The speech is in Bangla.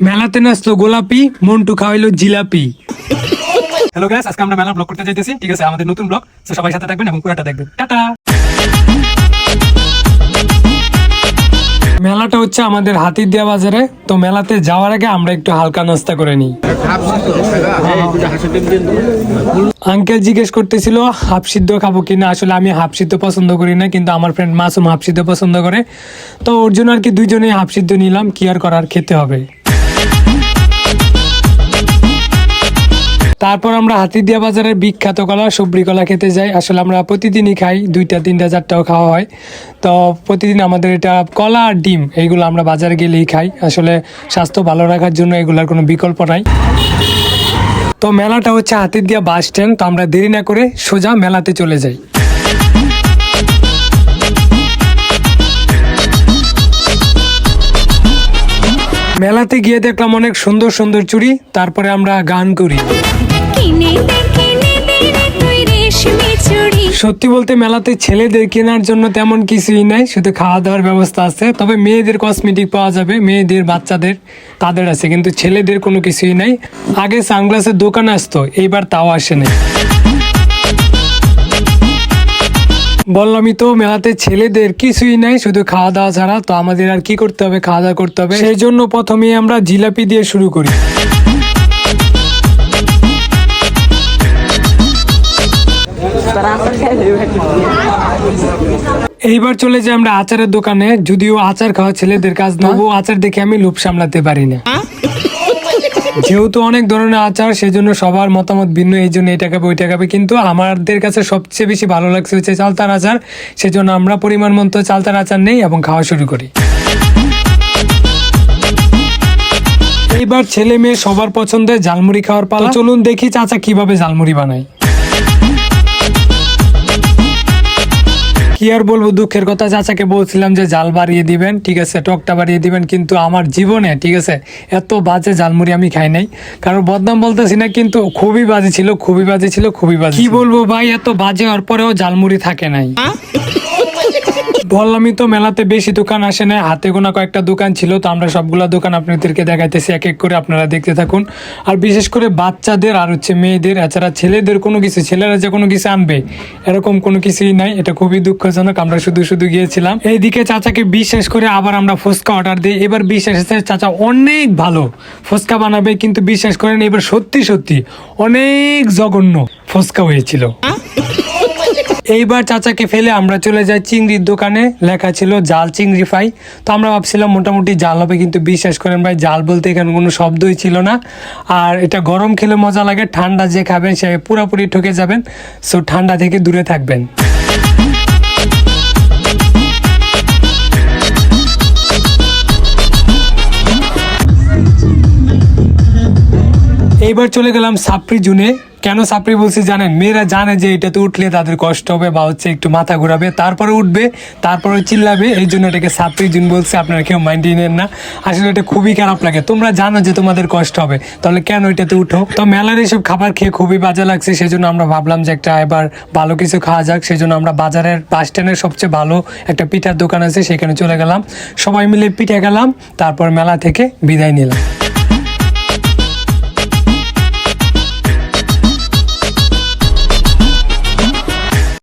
মেলাতে নাচলো গোলাপি, মন্টু খাওয়াইলো জিলাপি। হ্যালো গাইস, আজকে আমরা মেলা ব্লগ করতে যাইতেছি। ঠিক আছে, আমাদের নতুন ব্লগ, তো সবাই সাথে থাকবেন এবং পুরোটা দেখবেন। টাটা। মেলাটা হচ্ছে আমাদের হাতিরদিয়া বাজারে। তো মেলাতে যাওয়ার আগে আমরা একটু হালকা নাস্তা করে নিই। আঙ্কেল জিজ্ঞেস করতেছিল হাফ সিদ্ধ খাবো কিনা। আসলে আমি হাফ সিদ্ধ পছন্দ করি না, কিন্তু আমার ফ্রেন্ড মাসুম হাফ সিদ্ধ পছন্দ করে, তো ওর জন্য আর কি দুইজনেই হাফ সিদ্ধ নিলাম। কি আর করার, খেতে হবে। তারপর আমরা হাতিরদিয়া বাজারের বিখ্যাত কলা সবরি কলা খেতে যাই। আসলে আমরা প্রতিদিনই খাই, 2টা 3টা 4টাও খাওয়া হয়। তো প্রতিদিন আমাদের এটা কলা আর ডিম এইগুলো আমরা বাজারে গেলেই খাই। আসলে স্বাস্থ্য ভালো রাখার জন্য এগুলার কোনো বিকল্প নাই। তো মেলাটা হচ্ছে হাতিরদিয়া বাস স্ট্যান্ড। তো আমরা দেরি না করে সোজা মেলাতে চলে যাই। মেলাতে গিয়ে দেখলাম অনেক সুন্দর সুন্দর চুড়ি। তারপরে আমরা গান করি। সত্যি বলতে মেলাতে ছেলেদের কেনার জন্য তেমন কিছুই নাই, শুধু খাওয়া দাওয়ার ব্যবস্থা আছে। তবে মেয়েদের কসমেটিক পাওয়া যাবে, মেয়েদের বাচ্চাদের তাদের আছে, কিন্তু ছেলেদের কোনো কিছুই নাই। আগে সানগ্লাসের দোকান আসতো, এইবার তাও আসে নাই। বললামই তো মেলাতে ছেলেদের কিছুই নাই, শুধু খাওয়া দাওয়া ছাড়া। তো আমাদের আর কি করতে হবে, খাওয়া দাওয়া করতে হবে। সেই জন্য প্রথমেই আমরা জিলাপি দিয়ে শুরু করি। এইবার চলে যাই আমরা আচারের দোকানে। যদিও আচার খাওয়া ছেলেদের কাজ না, তবুও আচার দেখে আমি লোভ সামলাতে পারি না। যেহেতু অনেক ধরনের আচার, সেজন্য সবার মতামত ভিন্ন, এই জন্য এটা খাবে ওইটা খাবে। কিন্তু আমাদের কাছে সবচেয়ে বেশি ভালো লাগছে হচ্ছে চালতার আচার। সেজন্য আমরা পরিমাণ মতো চালতার আচার নেই এবং খাওয়া শুরু করি। এইবার ছেলে মেয়ে সবার পছন্দের ঝালমুড়ি খাওয়ার পালা। চলুন দেখি চাচা কিভাবে ঝালমুড়ি বানায়। কি আর বলবো, দুঃখের কথা, চাচাকে বলছিলাম যে জাল বাড়িয়ে দিবেন, ঠিক আছে, টকটা বাড়িয়ে দিবেন, কিন্তু আমার জীবনে ঠিক আছে এত বাজে ঝালমুড়ি আমি খাই নাই। কারণ বদনাম বলতেছি না, কিন্তু খুবই বাজে ছিল, খুবই বাজে ছিল, খুবই বাজে। কি বলবো ভাই, এত বাজে হওয়ার পরেও ঝালমুড়ি থাকে নাই। বললামই তো মেলাতে বেশি দোকান আসে না, হাতে গোনা কয়েকটা দোকান ছিল। তো আমরা সবগুলা দোকান আপনাদেরকে দেখাইতেছি এক এক করে, আপনারা দেখতে থাকুন। আর বিশেষ করে বাচ্চাদের আর হচ্ছে মেয়েদের, এছাড়া ছেলেদের কোনো কিছু, ছেলেরা যে কোনো কিছু আনবে এরকম কোনো কিছুই নাই। এটা খুবই দুঃখজনক। আমরা শুধু শুধু গিয়েছিলাম। এইদিকে চাচাকে বিশ্বাস করে আবার আমরা ফুচকা অর্ডার দিই। এবার বিশ্বাস আছে চাচা অনেক ভালো ফুচকা বানাবে, কিন্তু বিশ্বাস করেন এবার সত্যি সত্যি অনেক জঘন্য ফুচকা হয়েছিল। এইবার চাচাকে ফেলে আমরা চলে যাই চিংড়ির দোকানে। লেখা ছিল জাল চিংড়ি ফ্রাই। তো আমরা ভাবছিলাম মোটামুটি জাল হবে, কিন্তু বিশ্বাস করেন ভাই জাল বলতে এখানে কোনো শব্দই ছিল না। আর এটা গরম খেলে মজা লাগে, ঠান্ডা যে খাবেন সে পুরোপুরি ঠকে যাবেন। সো ঠান্ডা থেকে দূরে থাকবেন। এইবার চলে গেলাম সাপ্রি জুনে। কেন সাপ্রি বলছি জানেন? মেয়েরা জানে যে এটাতে উঠলে তাদের কষ্ট হবে বা হচ্ছে একটু মাথা ঘোরাবে, তারপরে উঠবে, তারপরে চিল্লাবে, এই জন্য এটাকে সাপ্রি জুন বলছে। আপনারা কেউ মাইন্ড নেন না, আসলে এটা খুবই খারাপ লাগে। তোমরা জানো যে তোমাদের কষ্ট হবে, তাহলে কেন এটাতে উঠো? তো মেলার এইসব খাবার খেয়ে খুবই বাজে লাগছে, সেজন্য আমরা ভাবলাম যে একটা এবার ভালো কিছু খাওয়া যাক। সেজন্য আমরা বাজারের বাস স্ট্যান্ডের সবচেয়ে ভালো একটা পিঠার দোকান আছে, সেখানে চলে গেলাম। সবাই মিলে পিঠা খেলাম, তারপর মেলা থেকে বিদায় নিলাম।